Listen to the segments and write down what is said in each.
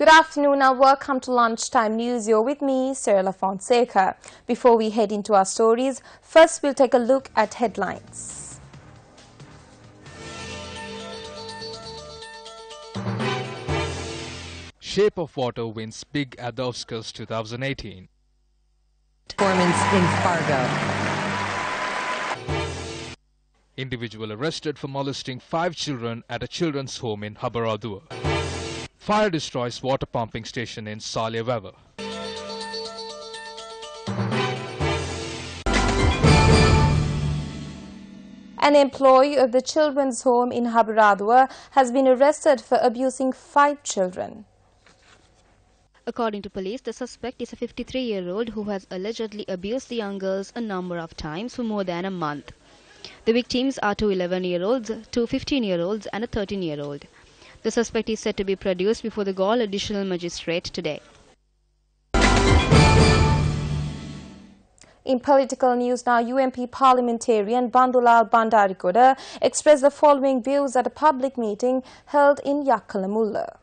Good afternoon and welcome to Lunchtime News. You're with me, Sarah Fonseca. Before we head into our stories, first we'll take a look at headlines. Shape of Water wins big at the Oscars 2018. Performance in Fargo. Individual arrested for molesting 5 children at a children's home in Habaradua. Fire destroys water pumping station in Salyavavar. An employee of the children's home in Habaradua has been arrested for abusing 5 children. According to police, the suspect is a 53-year-old who has allegedly abused the young girls a number of times for more than a month. The victims are 2 11-year-olds, 2 15-year-olds and a 13-year-old. The suspect is said to be produced before the Galle Additional Magistrate today. In political news now, UMP parliamentarian Bandulal Bandarikoda expressed the following views at a public meeting held in Yakkalamulla.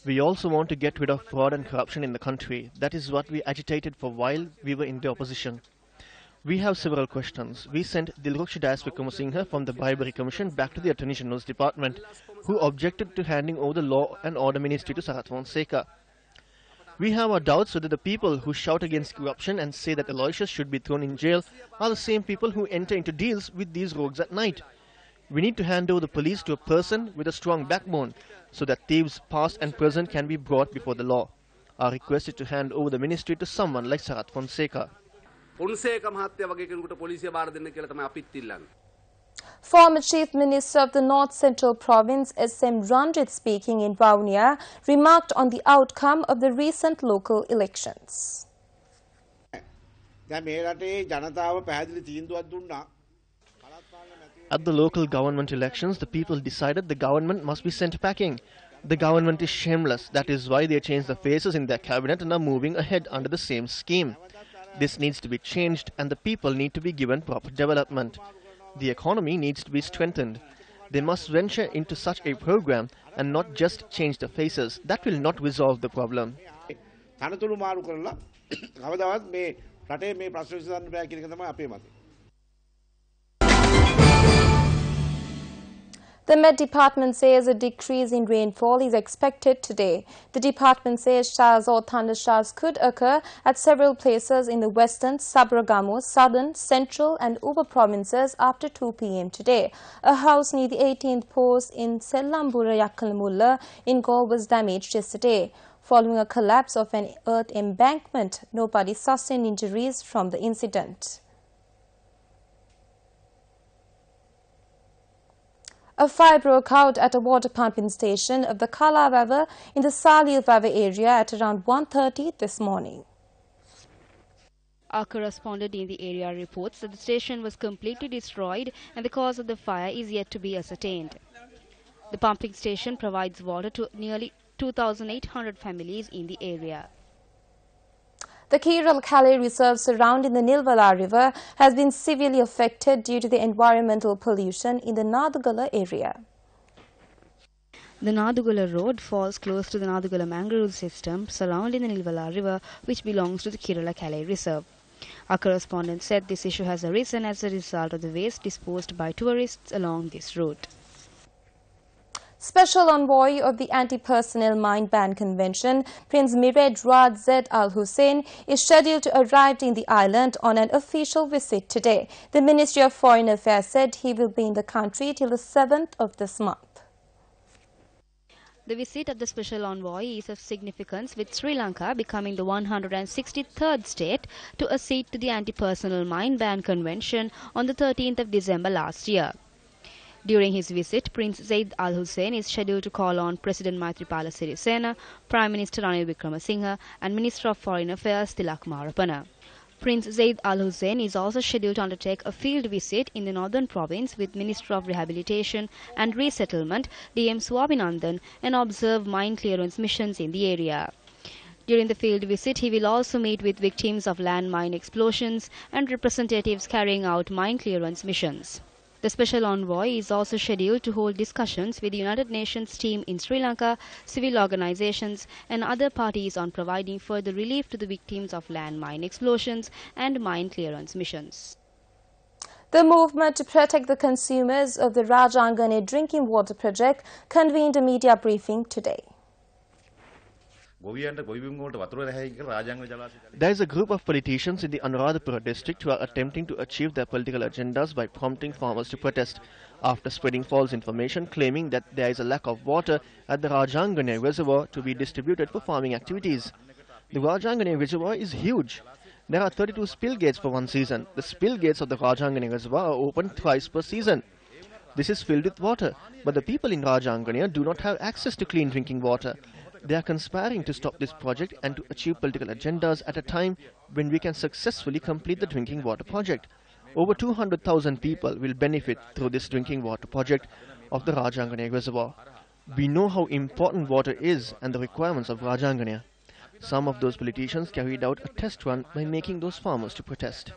We also want to get rid of fraud and corruption in the country. That is what we agitated for while we were in the opposition. We have several questions. We sent Dilruksha Das Wickramasinghe from the Bribery Commission back to the Attorney General's Department, who objected to handing over the Law and Order Ministry to Sarath Fonseca. We have our doubts whether the people who shout against corruption and say that Aloysius should be thrown in jail are the same people who enter into deals with these rogues at night. We need to hand over the police to a person with a strong backbone so that thieves past and present can be brought before the law. Our request is to hand over the ministry to someone like Sarath Fonseca. Former Chief Minister of the North Central Province, S.M. Ranjit, speaking in Vavuniya, remarked on the outcome of the recent local elections. At the local government elections, the people decided the government must be sent packing. The government is shameless. That is why they changed the faces in their cabinet and are moving ahead under the same scheme. This needs to be changed and the people need to be given proper development. The economy needs to be strengthened. They must venture into such a program and not just change the faces. That will not resolve the problem. The Met Department says a decrease in rainfall is expected today. The department says showers or thundershowers could occur at several places in the western, Sabaragamu, southern, central and Uba provinces after 2 p.m. today. A house near the 18th post in Sellambura Yakkalamulla in Galle was damaged yesterday. Following a collapse of an earth embankment, nobody sustained injuries from the incident. A fire broke out at a water pumping station of the Kalavavar in the Salyavavar area at around 1:30 this morning. Our correspondent in the area reports that the station was completely destroyed and the cause of the fire is yet to be ascertained. The pumping station provides water to nearly 2,800 families in the area. The Kiral Kale Reserve surrounding the Nilvala River has been severely affected due to the environmental pollution in the Nadugala area. The Nadugala Road falls close to the Nadugala Mangrove system surrounding the Nilvala River, which belongs to the Kerala Kale Reserve. Our correspondent said this issue has arisen as a result of the waste disposed by tourists along this route. Special envoy of the Anti-Personnel Mine Ban Convention, Prince Miraj Rad Z Al Hussein, is scheduled to arrive in the island on an official visit today. The Ministry of Foreign Affairs said he will be in the country till the 7th of this month. The visit of the special envoy is of significance, with Sri Lanka becoming the 163rd state to accede to the Anti-Personnel Mine Ban Convention on the 13th of December last year. During his visit, Prince Zaid Al Hussein is scheduled to call on President Maithripala Sirisena, Prime Minister Ranil Wickramasinghe and Minister of Foreign Affairs Tilak Marapana. Prince Zaid Al Hussein is also scheduled to undertake a field visit in the northern province with Minister of Rehabilitation and Resettlement D.M. Swabinandan and observe mine clearance missions in the area. During the field visit, he will also meet with victims of landmine explosions and representatives carrying out mine clearance missions. The special envoy is also scheduled to hold discussions with the United Nations team in Sri Lanka, civil organizations and other parties on providing further relief to the victims of landmine explosions and mine clearance missions. The movement to protect the consumers of the Rajangane drinking water project convened a media briefing today. There is a group of politicians in the Anuradhapura district who are attempting to achieve their political agendas by prompting farmers to protest after spreading false information claiming that there is a lack of water at the Rajangane reservoir to be distributed for farming activities. The Rajangane reservoir is huge. There are 32 spill gates for one season. The spill gates of the Rajangane reservoir are open thrice per season. This is filled with water, but the people in Rajangane do not have access to clean drinking water. They are conspiring to stop this project and to achieve political agendas at a time when we can successfully complete the drinking water project. Over 200,000 people will benefit through this drinking water project of the Rajangane reservoir. We know how important water is and the requirements of Rajangane. Some of those politicians carried out a test run by making those farmers to protest.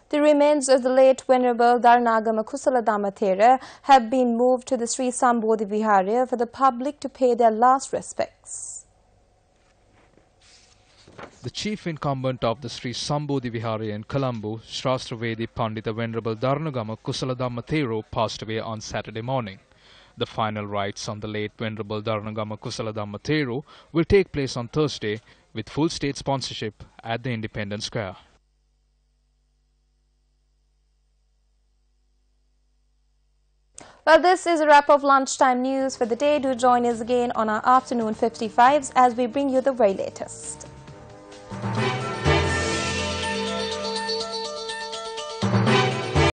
The remains of the late Venerable Darnagama Kusaladamathera have been moved to the Sri Sambodhi Viharya for the public to pay their last respects. The chief incumbent of the Sri Sambodhi Viharya in Colombo, Shastravedi Pandita Venerable Darnagama Kusaladamathera, passed away on Saturday morning. The final rites on the late Venerable Darnagama Kusaladamathera will take place on Thursday with full state sponsorship at the Independence Square. Well, this is a wrap of lunchtime news for the day. Do join us again on our afternoon 55s as we bring you the very latest.